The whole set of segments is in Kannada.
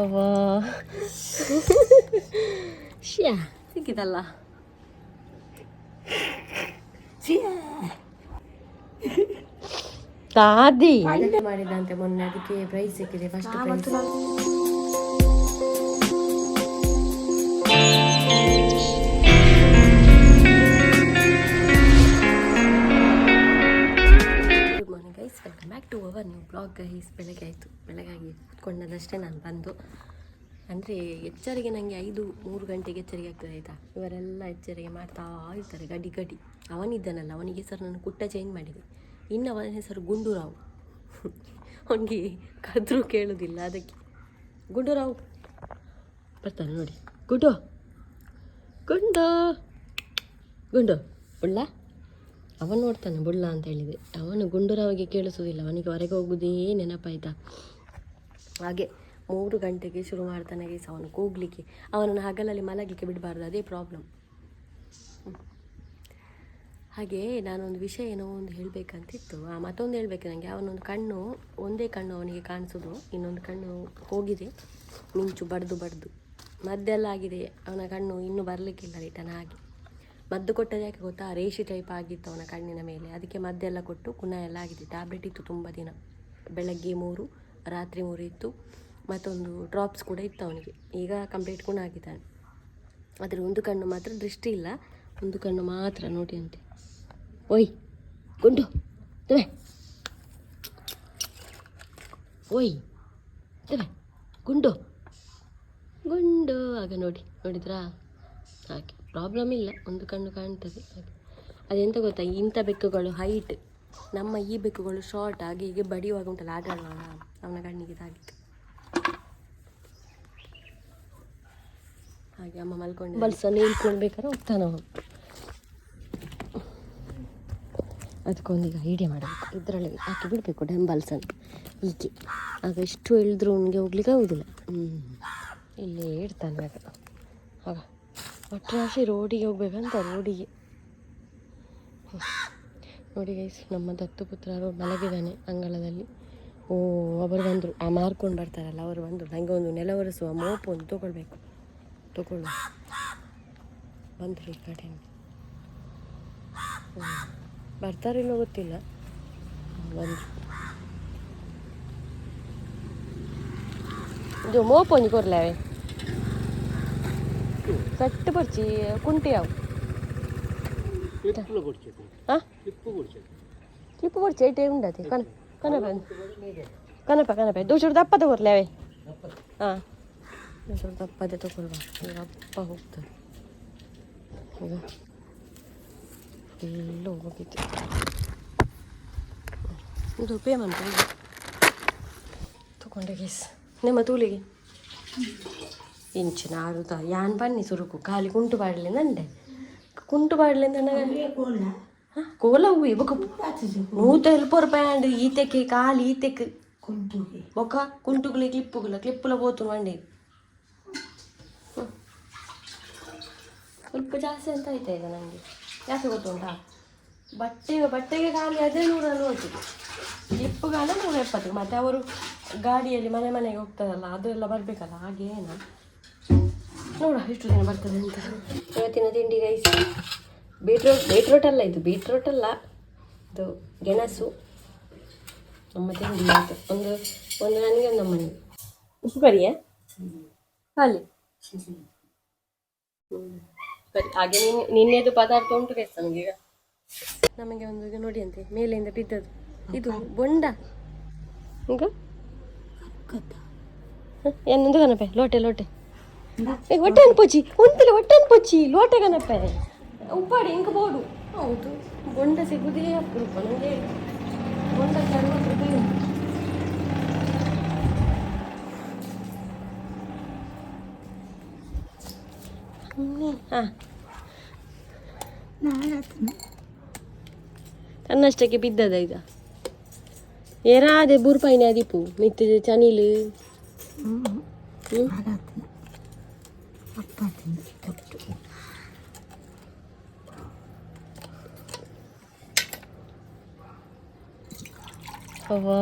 ಅವ್ವಾ ಶ್ಯಾ ಸಿಕ್ಕಿದಲ್ಲ. ದಾದಿ ಮಾಡಿದಂತೆ ಮೊನ್ನೆ, ಅದಕ್ಕೆ ಪ್ರೈಸ್ ಸಿಕ್ಕಿದೆ, first prize. Good morning guys, welcome back to our new blog guys. ಬೆಳಗ್ಗೆ ಆಯಿತು, ಬೆಳಗಾಗಿ ಕುತ್ಕೊಂಡದಷ್ಟೇ ನಾನು ಬಂದು. ಅಂದರೆ ಎಚ್ಚರಿಗೆ ನನಗೆ 3 ಗಂಟೆಗೆ ಎಚ್ಚರಿಗೆ ಆಗ್ತದೆ ಆಯಿತಾ. ಇವರೆಲ್ಲ ಎಚ್ಚರಿಗೆ ಮಾಡ್ತಾ ಇರ್ತಾರೆ ಗಡಿ ಗಡಿ. ಅವನಿದ್ದಾನಲ್ಲ, ಅವನಿಗೆ ಹೆಸರು ನಾನು ಕುಟ್ಟ ಚೇಂಜ್ ಮಾಡಿದೆ. ಇನ್ನು ಅವನ ಹೆಸರು ಗುಂಡೂರಾವ್. ಅವನಿಗೆ ಕದ್ರು ಕೇಳೋದಿಲ್ಲ, ಅದಕ್ಕೆ ಗುಂಡೂರಾವ್ ಬರ್ತಾನೆ ನೋಡಿ. ಗುಂಡು ಗುಂಡು ಗುಂಡು ಬುಳ್ಳ. ಅವನು ನೋಡ್ತಾನೆ ಬುಳ್ಳ ಅಂತ ಹೇಳಿದೆ. ಅವನು ಗುಂಡೂರಾವಿಗೆ ಕೇಳಿಸೋದಿಲ್ಲ, ಅವನಿಗೆ ಹೊರಗೆ ಹೋಗೋದೇ ನೆನಪಾಯ್ತಾ. ಹಾಗೆ 3 ಗಂಟೆಗೆ ಶುರು ಮಾಡ್ತಾನೆ ಗೈಸ್ ಅವನು ಕೂಗಲಿಕ್ಕೆ. ಅವನನ್ನು ಹಗಲಲ್ಲಿ ಮಲಗಲಿಕ್ಕೆ ಬಿಡಬಾರ್ದು, ಅದೇ ಪ್ರಾಬ್ಲಮ್. ಹಾಗೆ ನಾನೊಂದು ವಿಷಯ ಏನೋ ಒಂದು ಹೇಳಬೇಕಂತಿತ್ತು. ಮತ್ತೊಂದು ಹೇಳಬೇಕು ನನಗೆ. ಅವನೊಂದು ಕಣ್ಣು, ಒಂದೇ ಕಣ್ಣು ಅವನಿಗೆ ಕಾಣಿಸೋದು, ಇನ್ನೊಂದು ಕಣ್ಣು ಹೋಗಿದೆ, ಮಿಂಚು ಬಡ್ದು ಮದ್ದೆಲ್ಲ ಆಗಿದೆ. ಅವನ ಕಣ್ಣು ಇನ್ನೂ ಬರಲಿಕ್ಕಿಲ್ಲ ರಿಟರ್ನ್. ಹಾಗೆ ಮದ್ದು ಕೊಟ್ಟದ್ದು ಯಾಕೆ ಗೊತ್ತಾ, ರೇಷಿ ಟೈಪ್ ಆಗಿತ್ತು ಅವನ ಕಣ್ಣಿನ ಮೇಲೆ. ಅದಕ್ಕೆ ಮದ್ದೆಲ್ಲ ಕೊಟ್ಟು ಪುನಃ ಎಲ್ಲ ಆಗಿದೆ. ಟ್ಯಾಬ್ಲೆಟ್ ಇತ್ತು ತುಂಬ ದಿನ, ಬೆಳಗ್ಗೆ 3 ರಾತ್ರಿ 3 ಇತ್ತು. ಮತ್ತೊಂದು ಡ್ರಾಪ್ಸ್ ಕೂಡ ಇತ್ತು ಅವನಿಗೆ. ಈಗ ಕಂಪ್ಲೀಟ್ ಗುಣ ಆಗಿದ್ದಾನೆ. ಆದರೆ ಒಂದು ಕಣ್ಣು ಮಾತ್ರ ದೃಷ್ಟಿ ಇಲ್ಲ, ಒಂದು ಕಣ್ಣು ಮಾತ್ರ ನೋಡಿ ಅಂತೆ. ಓಯ್ ಗುಂಡು ತವೆ, ಓಯ್ ತವೆ ಗುಂಡು ಗುಂಡು. ಆಗ ನೋಡಿದ್ರಾ, ಹಾಗೆ ಪ್ರಾಬ್ಲಮ್ ಇಲ್ಲ, ಒಂದು ಕಣ್ಣು ಕಾಣ್ತದೆ. ಅದೆಂತ ಗೊತ್ತಾ, ಇಂಥ ಬೆಕ್ಕುಗಳು ಹೈಟ್, ನಮ್ಮ ಈ ಬೆಕ್ಕುಗಳು ಶಾರ್ಟ್. ಹಾಗೆ ಹೀಗೆ ಬಡಿಯುವಾಗ ಉಂಟಲ್ಲ, ಆಟ ಆಡುವಾಗ ಅವನ ಕಣ್ಣಿಗೆ ಇದಾಗಿತ್ತು. ಹಾಗೆ ಅಮ್ಮ ಮಲ್ಕೊಂಡು ಬಲ್ಸನ್ನು ಇಳ್ಕೊಳ್ಬೇಕಾದ್ರೆ ಹೋಗ್ತಾನೆ ಅವನು. ಅದಕ್ಕೊಂದೀಗ ಐಡಿಯಾ ಮಾಡಬೇಕು, ಇದರಲ್ಲಿ ಹಾಕಿ ಬಿಡಬೇಕು ಡಂಬಲ್ಸನ್ನು ಹೀಗೆ. ಆಗ ಎಷ್ಟು ಇಳಿದ್ರೂ ಅವನಿಗೆ ಹೋಗ್ಲಿಕ್ಕೆ ಆಗೋದಿಲ್ಲ. ಇಲ್ಲೇ ಇಡ್ತಾನೆ ಆಗ. ಒಟ್ರಾಶಿ ರೋಡಿಗೆ ಹೋಗ್ಬೇಕಂತ, ರೋಡಿಗೆ ನೋಡಿ ಗೈಸ್, ನಮ್ಮ ದತ್ತುಪುತ್ರ ಮಲಗಿದ್ದಾನೆ ಅಂಗಳದಲ್ಲಿ. ಓ ಅವರು ಬಂದರು, ಮಾರ್ಕೊಂಡು ಬರ್ತಾರಲ್ಲ ಅವರು ಬಂದರು. ನನಗೆ ಒಂದು ನೆಲ ಒರೆಸುವ ಮೋಪು ಒಂದು ತಗೊಳ್ಳು ಬಂದರು ಈ ಕಡೆ. ಬರ್ತಾರಿಲ್ಲೋ ಗೊತ್ತಿಲ್ಲ, ಬಂದರು. ಇದು ಮೋಪೊಂಜಿ ಕೊರ್ಲಾವೆ ಕಟ್ಟು ಪೊರ್ಚಿ ಕುಂಟಿ ಅವು ಹಾಂ ಕ್ಲಿಪ್ಪು ಪೊರ್ಚಿ ಐಟೇ ಉಂಡತೆ ಕನಪ ದೂಚೂರು ದಪ್ಪ ತಗೊರ್ಲಾವೆ. ಹಾಂ ದೂಚೂರು ದಪ್ಪದೆ ತಗೊಳ್ವಾ, ಈಗ ಅಪ್ಪ ಹೋಗ್ತಾರೆ. ಈಗ ಎಲ್ಲೋ ಹೋಗಿತ್ತು ಇದು ಪೇಮೆಂಟ್ ತಗೊಂಡೆ ಗೀಸ್. ನಿಮ್ಮ ತೂಲಿಗೆ ಇಂಚಿನ ಆರುದ ಯಾನ್ ಬನ್ನಿ ಸುರುಕು ಖಾಲಿ ಕುಂಟು ಬಾಡಲಿ ನಂಡೆ ಕುಂಟು ಬಾಡಲಿ ಹಾಂ ಕೋಲ ಹೂವು ಬೊಕ್ಕ ನೂತ ₹40 ಈತೆಕ್ಕೆ ಕಾಲಿ ಈತೆಕ್ಕೆ ಬೊಕ್ಕ ಕುಂಟುಗುಳಿ ಕ್ಲಿಪ್ಪುಲ ಹೋತು ಮಂಡಿ ಸ್ವಲ್ಪ ಜಾಸ್ತಿ ಅಂತ ಆಯ್ತಾ ಈಗ ನನಗೆ. ಯಾಕೆ ಗೊತ್ತುಂಟಾ, ಬಟ್ಟೆಗೆ ಖಾಲಿ ಅದೇ 140, ಕ್ಲಿಪ್ಪುಗಾಲ 170. ಮತ್ತು ಅವರು ಗಾಡಿಯಲ್ಲಿ ಮನೆಗೆ ಹೋಗ್ತಾರಲ್ಲ, ಅದೆಲ್ಲ ಬರಬೇಕಲ್ಲ. ಹಾಗೇನು ನೋಡ ಎಷ್ಟು ದಿನ ಬರ್ತದೆ ಅಂತ. ಇವತ್ತಿನ ತಿಂಡಿ ಗೈಸ್ ಬೀಟ್ರೋಟ್ ಅಲ್ಲ, ಇದು ಬೀಟ್ರೋಟ್ ಅಲ್ಲ, ಇದು ಗೆಣಸು. ನಮ್ಮ ತಿಂಡಿ ಆಯಿತು. ಒಂದು ನನಗೆ ಒಂದು ಅಮ್ಮನಿಗೆ. ಉಪ್ಪು ಕರಿಯಾ ಖಾಲಿ ಸರಿ. ಹಾಗೆ ನಿನ್ನೆದು ಪದಾರ್ಥ ಉಂಟು ಗೈಸ್ ನಮಗೀಗ. ನಮಗೆ ಒಂದು ಈಗ ನೋಡಿ ಅಂತೆ ಮೇಲೆಯಿಂದ ಬಿದ್ದದ್ದು, ಇದು ಬೊಂಡ. ಈಗ ಏನೊಂದು ಕನಪೆ ಲೋಟೆ ಹೊಟ್ಟೆನ್ ಪೊಚ್ಚಿ ಉಂಟಿಲ್ಲ, ಹೊಟ್ಟೆನ್ ಪೊಚ್ಚಿ ಲೋಟೆ ಕನಪೆ ಉಪ್ಪಾಡಿ ಇಂಕ ಬೋಡು. ಹೌದು, ಬೊಂಡ ಸಿಗುದೇ ಅಪರೂಪ ನನಗೆ. ಬೊಂಡ 60 ರೂಪಾಯಿ ಉಂಟು. ಹಾಂ ತನ್ನಷ್ಟಕ್ಕೆ ಬಿದ್ದದ ಈಗ. ಏರಾದೆ ಬೂರ್ಪಾಯಿನ ದೀಪು ಮಿತ್ತ ಚನಿಲು ಅವ್ವಾ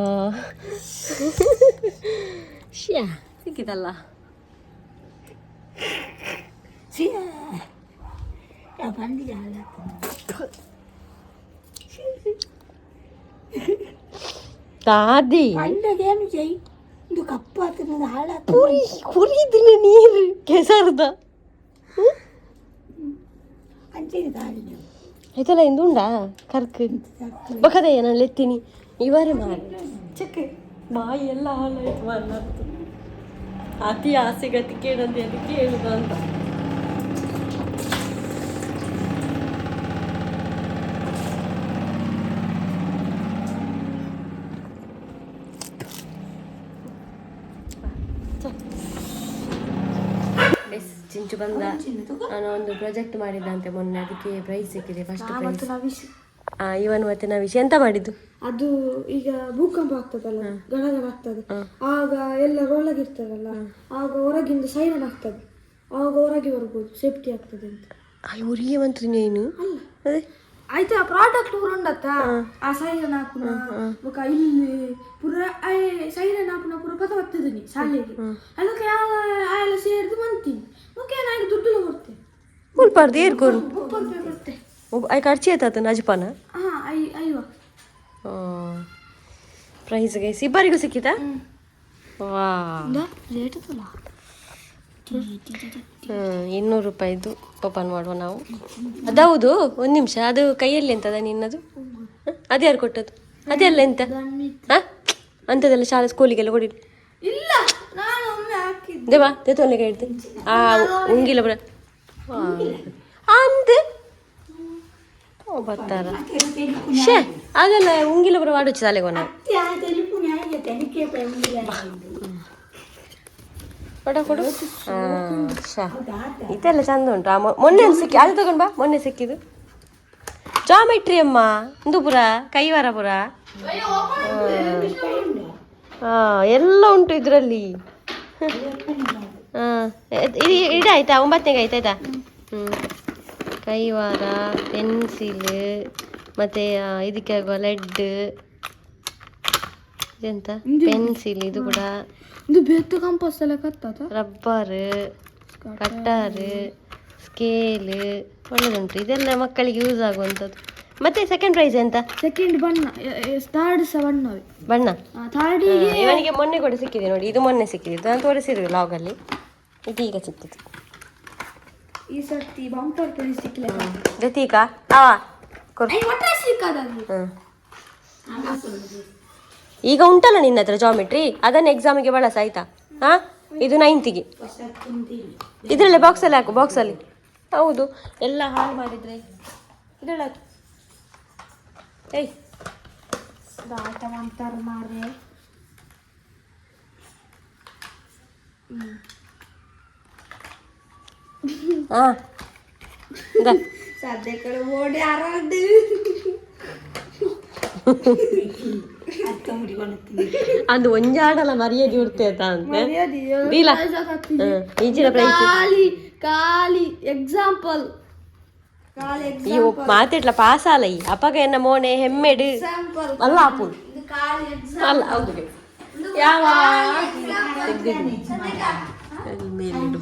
ಶ್ಯಾ ಸಿಕ್ಕಿದಲ್ಲ. ದಾದಿ ಕುರಿದಿನ ನೀರು ಕೆಸರ್ದ ಆಯ್ತಲ್ಲ ಇಂದು ಉಂಡಾ ಕರ್ಕ್ ಬಕದಯ್ಯ ನಾನು ಎತ್ತೀನಿ ಇವರೇ ಮಾರಿ ಚಕ್ಕೆ ಬಾಯಿ ಎಲ್ಲ ಹಾಳಾಯ್ತು ಅನ್ನತ್ತು. ಅತಿ ಆಸೆಗತಿ ಕೇಳಂತ ಅದಕ್ಕೆ ಹೇಳುದ ಅಂತ. ಚಿಂಚು ಬಂದ. ನಾನು ಒಂದು ಪ್ರಾಜೆಕ್ಟ್ ಮಾಡಿದ್ದಂತೆ ಮೊನ್ನೆ, ಅದಕ್ಕೆ ಪ್ರೈಸ್ ಸಿಕ್ಕಿದೆ. ಫಸ್ಟ್ ಪ್ರೈಸ್ ಇವನು ಮತ್ತೆ ನವಿಶ್ ಎಂತ ಮಾಡಿದ್ದು? ಅದು ಈಗ ಭೂಕಂಪ ಆಗ್ತದಲ್ಲ, ಗಣಗಣ ಆಗ್ತದೆ, ಆಗ ಎಲ್ಲರೂ ಒಳಗಿರ್ತಾರಲ್ಲ, ಆಗ ಹೊರಗಿಂದ ಸೈರನ್ ಆಗ್ತದೆ, ಆಗ ಹೊರಗೆ ಬರ್ಬೋದು, ಸೇಫ್ಟಿ ಆಗ್ತದೆ ಅಂತ. ಊರಿಗೆ ಮಂತ್ರಿ ನೀನು ಅಲ್ಲ ಅದೇ ಆಯ್ತಾ ಪ್ರಾಡಕ್ಟ್ ಉಂಡತ್ತ ಆ ಸೈರನ್ ಹಾಕುನ ಬೊಕ ಇಲ್ಲಿ ಪುರ ಸೈರನ್ ಹಾಕುನ ಪುರ ಪದ ಬರ್ತದೆ ಶಾಲೆಗೆ. ಅದಕ್ಕೆ ಆಯೆಲ್ಲ ಸೇರಿದು ಬಂತೀನಿ ಓಕೆ ನಾನು ದುಡ್ಡು ಕೊಡ್ತೆ ಮುಲ್ಪಾರ್ದು ಏರ್ಕೋರು ಬರುತ್ತೆ. ಆಯ್ಕೆ ಅರ್ಚಿ ಆಯ್ತಾತ ನಜಪಾನ ಅಯ್ಯೋ ಪ್ರೈಸ್ ಗೈಸ್ ಇಬ್ಬರಿಗೂ ಸಿಕ್ಕಿತಾ? ವಾ ರೇಟ್ 200 ರೂಪಾಯಿದು ಓಪನ್ ಮಾಡುವ ನಾವು. ಅದೌದು, ಒಂದು ನಿಮಿಷ, ಅದು ಕೈಯಲ್ಲಿ ಎಂತದ ನಿನ್ನದು? ಅದು ಯಾರು ಕೊಟ್ಟದ್ದು? ಅದೆಲ್ಲ ಎಂತ ಅಂಥದ್ದೆಲ್ಲ ಶಾಲೆ ಸ್ಕೂಲಿಗೆಲ್ಲ ಕೊಡಿ ದೇವಾ ತೆತ್ತೊನ್ನೆಗೆ ಹೇಳ್ತೆ ಉಂಗಿಲ್ಲ ಬರ ಅಂತೆ ಬರ್ತಾರ ಶೇ ಅದೆಲ್ಲ ಉಂಗಿಲ್ಲ ಬರ ವಾಡೋಚ್ಚು ಶಾಲೆಗೆ ನಾವು ಕೊಡು ಶಾ ಇದೆಲ್ಲ ಚಂದ ಉಂಟು. ಮೊನ್ನೆ ಸಿಕ್ಕಿ ಅದು ತಗೊಂಡು ಬಾ. ಮೊನ್ನೆ ಸಿಕ್ಕಿದ್ದು ಜಾಮೆಟ್ರಿ ಅಮ್ಮ ಇಂದುಪುರ ಕೈವಾರಪುರ ಎಲ್ಲ ಉಂಟು ಇದರಲ್ಲಿ. ಇದು ಇದಾಯ್ತಾ? 9ನೇಗೆ ಆಯ್ತಾಯ್ತಾ? ಕೈವಾರ, ಪೆನ್ಸಿಲ್, ಮತ್ತು ಇದಕ್ಕೆ ಆಗುವ ಲೆಡ್, ಇದೆಂತ ಪೆನ್ಸಿಲ್, ಇದು ಕೂಡ ಇದು ಬೇತು ಕಂಪೋಸ್ ಎಲ್ಲ ಕತ್ತದ, ರಬ್ಬರ್, ಕಟ್ಟರ್, ಸ್ಕೇಲ್ ಒಳ್ಳೆದುಂಟು. ಇದೆಲ್ಲ ಮಕ್ಕಳಿಗೆ ಯೂಸ್ ಆಗುವಂಥದ್ದು. ಮತ್ತೆ ಸೆಕೆಂಡ್ ಪ್ರೈಸ್ ಎಂತ? ಸೆಕೆಂಡ್ ಬಣ್ಣ, ಥರ್ಡ್ ಸಹ ಬಣ್ಣವೇ ಬಣ್ಣ. ಥರ್ಡಿಗೆ ಇವನಿಗೆ ಮೊನ್ನೆ ಕೂಡ ಸಿಕ್ಕಿದೆ ನೋಡಿ, ಇದು ಮೊನ್ನೆ ಸಿಕ್ಕಿದೆ, ನಾನು ತೋರಿಸಿದ್ವಿ ಲಾಗಲ್ಲಿ. ಇದು ಈಗ ಸಿಕ್ಕಿತು. ಈ ಸರ್ತಿ ಬಂಪರ್ ಪ್ರೈಸ್ ಸಿಕ್ಕಿಲ್ಲ. ಜತೀಕ ಈಗ ಉಂಟಲ್ಲ ನಿನ್ನ ಹತ್ರ ಜಾಮೆಟ್ರಿ, ಅದನ್ನು ಎಕ್ಸಾಮಿಗೆ ಬಳಸ ಆಯ್ತಾ? ಇದು 9ಗೆ ಇದರಲ್ಲೇ ಬಾಕ್ಸಲ್ಲಿ ಹಾಕು, ಬಾಕ್ಸಲ್ಲಿ. ಹೌದು, ಎಲ್ಲ ಹಾಳು ಮಾಡಿದ್ರೆ ಇದರಲ್ಲಿ ಹಾಕಿ. ಏಯ್ ಆಟ ಮಾಡ್ತಾರೆ ಮಾರೆ. ಸದ್ಯ ಕಡೆ ಓಡಿ ಆರಾಡು ಅದು ಒಂಜಾಡಲ್ಲ ಮರ್ಯಾದೆ ಉಡ್ತೇತ ಅಂತ ಈಚಿನ ಖಾಲಿ ಎಕ್ಸಾಂಪಲ್ ಇವು ಮಾತಿಟ್ಲ ಪಾಸ್ ಅಲ್ಲ ಈ ಅಪ್ಪಗ ಎನ್ನ ಮೋನೆ ಹೆಮ್ಮೆಡು ಅಲ್ಲ ಆಪು ಅಲ್ಲ ಹೌದು ಯಾವ ಮೇಲಿಡು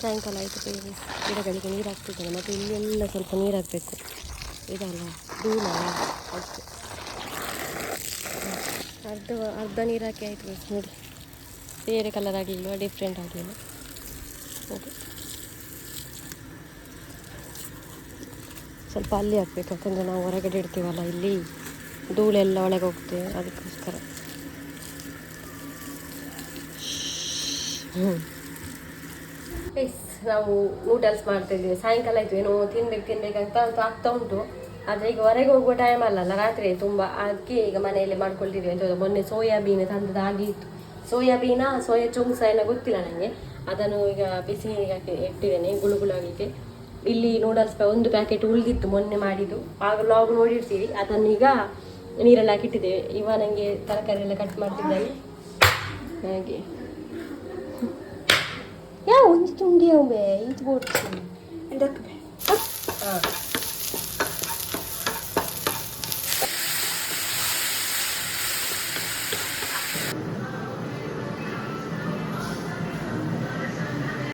ಸಾಯಂಕಾಲ ಆಯಿತು. ಬೇರೆ ಗಿಡಗಳಿಗೆ ನೀರು ಹಾಕ್ತಿದ್ದೇನೆ, ಮತ್ತು ಇಲ್ಲೆಲ್ಲ ಸ್ವಲ್ಪ ನೀರು ಹಾಕಬೇಕು. ಇದಲ್ಲ ಧೂಳಲ್ಲ ಅದಕ್ಕೆ ಅರ್ಧ ನೀರು ಹಾಕಿ ಆಯಿತು ನೋಡಿ. ಬೇರೆ ಕಲರ್ ಆಗಲಿಲ್ಲ, ಡಿಫ್ರೆಂಟ್ ಆಗಲಿಲ್ಲ. ಓಕೆ, ಸ್ವಲ್ಪ ಅಲ್ಲಿ ಹಾಕಬೇಕು, ಯಾಕಂದರೆ ನಾವು ಹೊರಗಡೆ ಇಡ್ತೀವಲ್ಲ, ಇಲ್ಲಿ ಧೂಳೆಲ್ಲ ಒಳಗೆ ಹೋಗ್ತೇವೆ, ಅದಕ್ಕೋಸ್ಕರ. ನಾವು ನೂಡಲ್ಸ್ ಮಾಡ್ತಾಯಿದ್ದೀವಿ. ಸಾಯಂಕಾಲ ಆಯಿತು, ಏನೋ ತಿನ್ಬೇಕಂತ ಆಗ್ತಾ ಉಂಟು. ಆದರೆ ಈಗ ಹೊರಗೆ ಹೋಗುವ ಟೈಮ್ ಅಲ್ಲಲ್ಲ, ರಾತ್ರಿ ತುಂಬ, ಅದಕ್ಕೆ ಈಗ ಮನೆಯಲ್ಲೇ ಮಾಡ್ಕೊಳ್ತಿದ್ವಿ ಅಂತ. ಮೊನ್ನೆ ಸೋಯಾಬೀನ್ ತಂದದ್ದು ಆಗಿತ್ತು. ಸೋಯಾ ಚುಂಗ್ಸ ಏನೋ ಗೊತ್ತಿಲ್ಲ ನನಗೆ. ಅದನ್ನು ಈಗ ಬಿಸಿ ನೀರಿಗೆ ಹಾಕಿ ಇಟ್ಟಿದ್ದೇನೆ ಗುಳುಗುಳಾಗಲಿಕ್ಕೆ. ಇಲ್ಲಿ ನೂಡಲ್ಸ್ ಒಂದು ಪ್ಯಾಕೆಟ್ ಉಳಿದಿತ್ತು ಮೊನ್ನೆ ಮಾಡಿದ್ದು, ಆಗ ಲಾಗ್ ನೋಡಿರ್ತೀವಿ. ಅದನ್ನು ಈಗ ನೀರಲ್ಲಿ ಹಾಕಿಟ್ಟಿದ್ದೇವೆ. ಇವ ನನಗೆ ತರಕಾರಿ ಎಲ್ಲ ಕಟ್ ಮಾಡ್ತಿದ್ದಾನೆ. ಹಾಗೆ tungi ombe itu bocci Endak be. ah